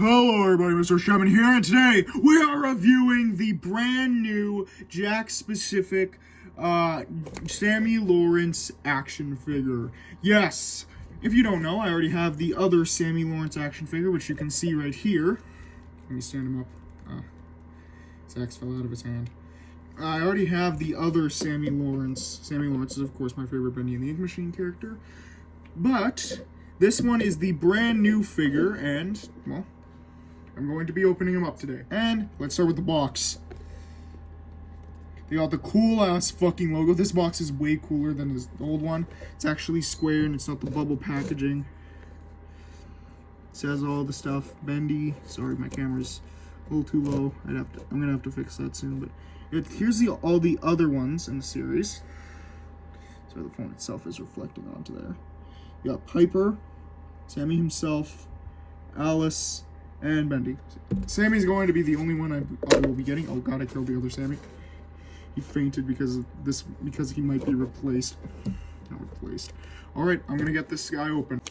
Hello everybody, Mr. Shaman here, and today we are reviewing the brand new Jakks specific Sammy Lawrence action figure. Yes, if you don't know, I already have the other Sammy Lawrence action figure, which you can see right here. Let me stand him up. His axe fell out of his hand. I already have the other Sammy Lawrence. Sammy Lawrence is, of course, my favorite Bendy and the Ink Machine character. But this one is the brand new figure, and, well, I'm going to be opening him up today. And let's start with the box. They got the cool-ass fucking logo. This box is way cooler than his old one. It's actually square, and it's not the bubble packaging. It says all the stuff. Bendy. Sorry, my camera's a little too low. I'm gonna have to fix that soon, but here's all the other ones in the series. So the phone itself is reflecting onto there. You got Piper, Sammy himself, Alice, and Bendy. Sammy's going to be the only one I will be getting. Oh god, I killed the other Sammy. He fainted because he might be replaced. Not replaced. Alright, I'm gonna get this guy open.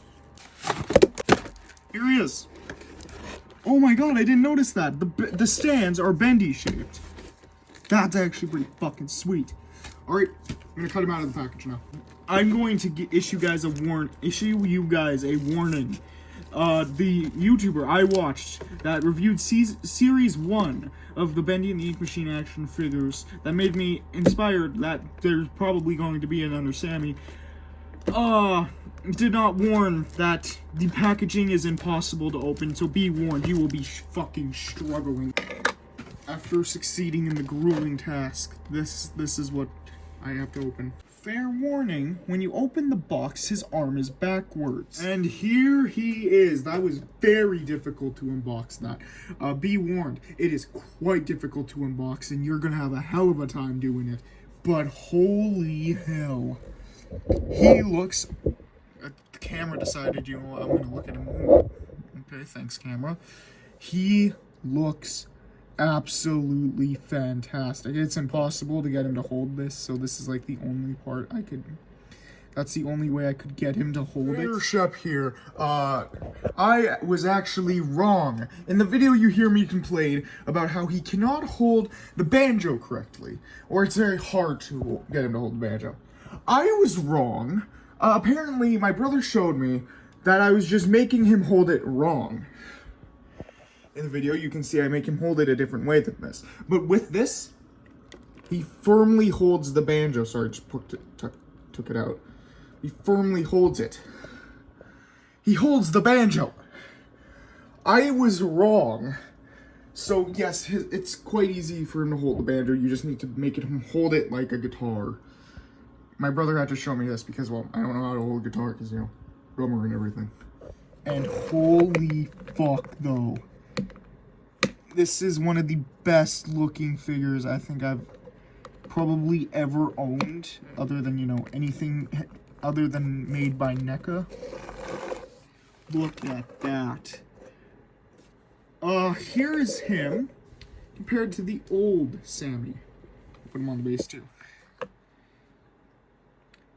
Here he is. Oh my god, I didn't notice that. The stands are Bendy shaped. That's actually pretty fucking sweet. Alright, I'm gonna cut him out of the package now. I'm going to issue you guys a warning. The YouTuber I watched that reviewed Series 1 of the Bendy and the Ink Machine action figures that made me inspired that there's probably going to be another Sammy, did not warn that the packaging is impossible to open, so be warned, you will be fucking struggling. After succeeding in the grueling task, this is what I have to open. Fair warning, when you open the box, his arm is backwards. And here he is. That was very difficult to unbox that. Be warned, it is quite difficult to unbox, and you're gonna have a hell of a time doing it. But holy hell. He looks... the camera decided, you know what, I'm gonna look at him more. Okay, thanks, camera. He looks absolutely fantastic. It's impossible to get him to hold this, so this is like the only part that's the only way I could get him to hold it. Leadership here. I was actually wrong. In the video you hear me complain about how he cannot hold the banjo correctly, or it's very hard to get him to hold the banjo. I was wrong. Apparently my brother showed me that I was just making him hold it wrong. In the video, you can see I make him hold it a different way than this. But with this, he firmly holds the banjo. Sorry, just took it out. He firmly holds it. He holds the banjo. I was wrong. So, yes, it's quite easy for him to hold the banjo. You just need to make him hold it like a guitar. My brother had to show me this because, well, I don't know how to hold a guitar because, you know, drummer and everything. And holy fuck, though. This is one of the best looking figures I think I've probably ever owned, other than, you know, anything other than made by NECA. Look at that. Here is him compared to the old Sammy. Put him on the base too.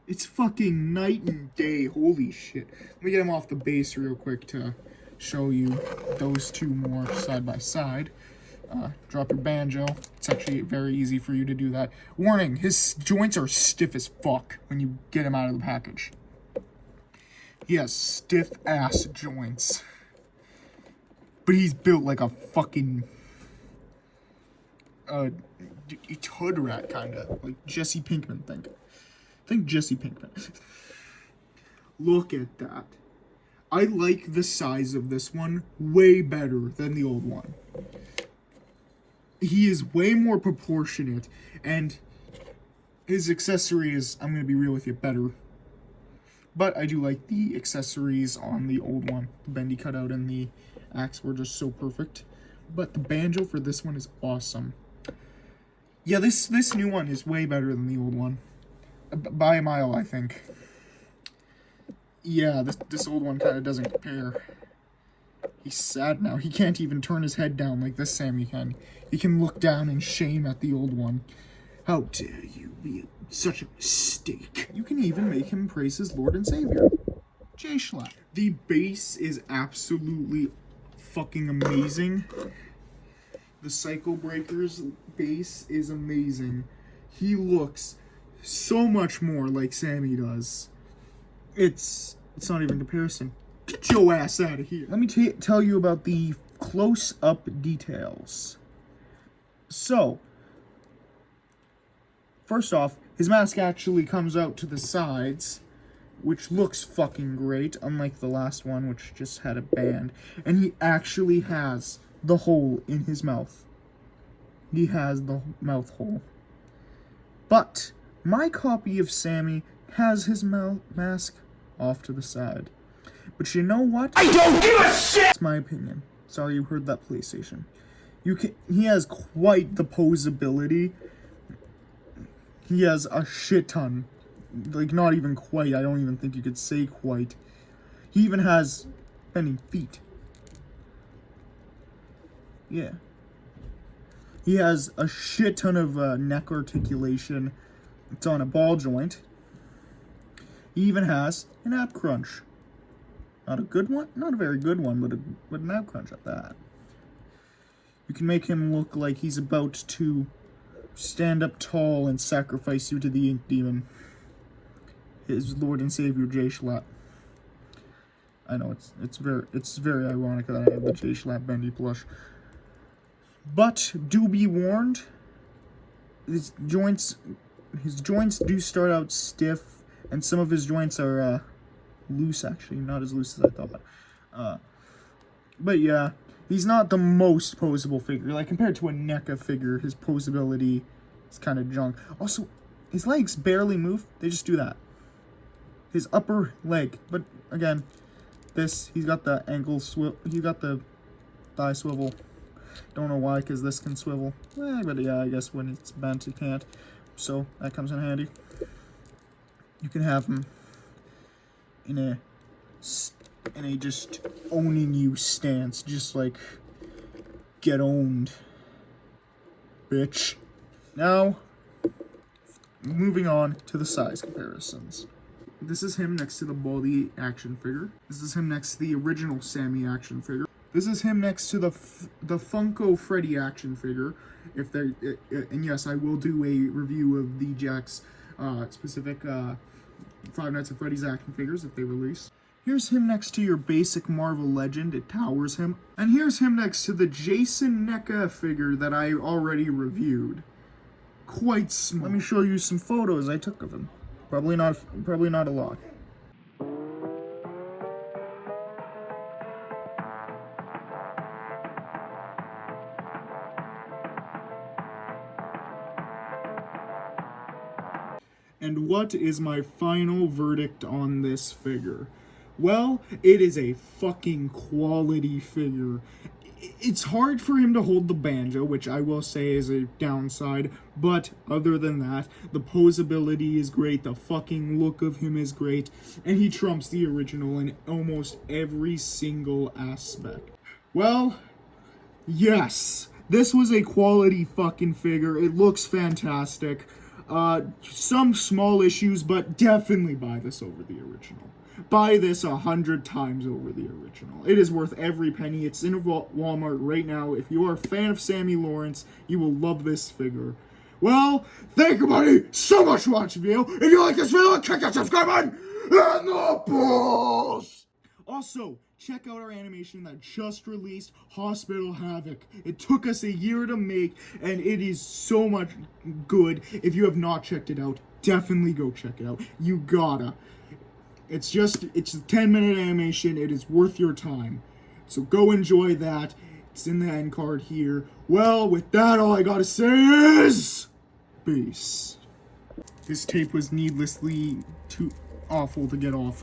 It's fucking night and day, holy shit. Let me get him off the base real quick to show you those two more side by side. Drop your banjo. It's actually very easy for you to do that. Warning, his joints are stiff as fuck when you get him out of the package. He has stiff ass joints. But he's built like a fucking hood rat kinda. Like Jesse Pinkman, think Jesse Pinkman. Look at that. I like the size of this one way better than the old one. He is way more proportionate, and his accessories, I'm going to be real with you, better. But I do like the accessories on the old one. The Bendy cutout and the axe were just so perfect. But the banjo for this one is awesome. Yeah, this new one is way better than the old one. By a mile, I think. Yeah, this old one kind of doesn't compare. He's sad now. He can't even turn his head down like this Sammy can. He can look down in shame at the old one. How dare you be such a mistake. You can even make him praise his Lord and Savior. J-Schlatt. The base is absolutely fucking amazing. The Psycho Breaker's base is amazing. He looks so much more like Sammy does. It's not even comparison. Get your ass out of here. Let me tell you about the close-up details. So, first off, his mask actually comes out to the sides, which looks fucking great, unlike the last one, which just had a band. And he actually has the hole in his mouth. He has the mouth hole. But my copy of Sammy has his mask off to the side. But you know what? I don't give a shit! That's my opinion. Sorry you heard that, PlayStation. He has quite the posability. He has a shit ton. Like, not even quite. I don't even think you could say quite. He even has bending feet. Yeah. He has a shit ton of neck articulation. It's on a ball joint. He even has an ab crunch. Not a good one, not a very good one, but an ab crunch at that. You can make him look like he's about to stand up tall and sacrifice you to the ink demon. His Lord and Savior Jay Schlatt. I know it's very ironic that I have the Jay Schlatt Bendy plush. But do be warned, his joints do start out stiff, and some of his joints are loose, actually, not as loose as I thought. But yeah, he's not the most posable figure. Like, compared to a NECA figure, his posability is kind of junk. Also, his legs barely move. They just do that. His upper leg, but again, he's got the ankle swivel. He got the thigh swivel. Don't know why, because this can swivel. But yeah, I guess when it's bent, it can't. So that comes in handy. You can have him in a just owning you stance, just like get owned, bitch. Now, moving on to the size comparisons. This is him next to the Baldy action figure. This is him next to the original Sammy action figure. This is him next to the Funko Freddy action figure. And yes, I will do a review of the Jakks specific Five Nights at Freddy's action figures if they release. Here's him next to your basic Marvel Legend. It towers him. And here's him next to the Jason NECA figure that I already reviewed. Quite small. Let me show you some photos I took of him. Probably not a lot. And what is my final verdict on this figure? Well, it is a fucking quality figure. It's hard for him to hold the banjo, which I will say is a downside, but other than that, the posability is great, the fucking look of him is great, and he trumps the original in almost every single aspect. Well, yes, this was a quality fucking figure. It looks fantastic. Some small issues, but definitely buy this over the original. Buy this 100 times over the original. It is worth every penny. It's in Walmart right now. If you are a fan of Sammy Lawrence, you will love this figure. Well, thank you, buddy, so much for watching the video. If you like this video, click that subscribe button and the balls. Also, check out our animation that just released, Hospital Havoc. It took us a year to make, and it is so much good. If you have not checked it out, definitely go check it out. You gotta. It's a 10-minute animation. It is worth your time. So go enjoy that. It's in the end card here. Well, with that, all I gotta say is peace. This tape was needlessly too awful to get off.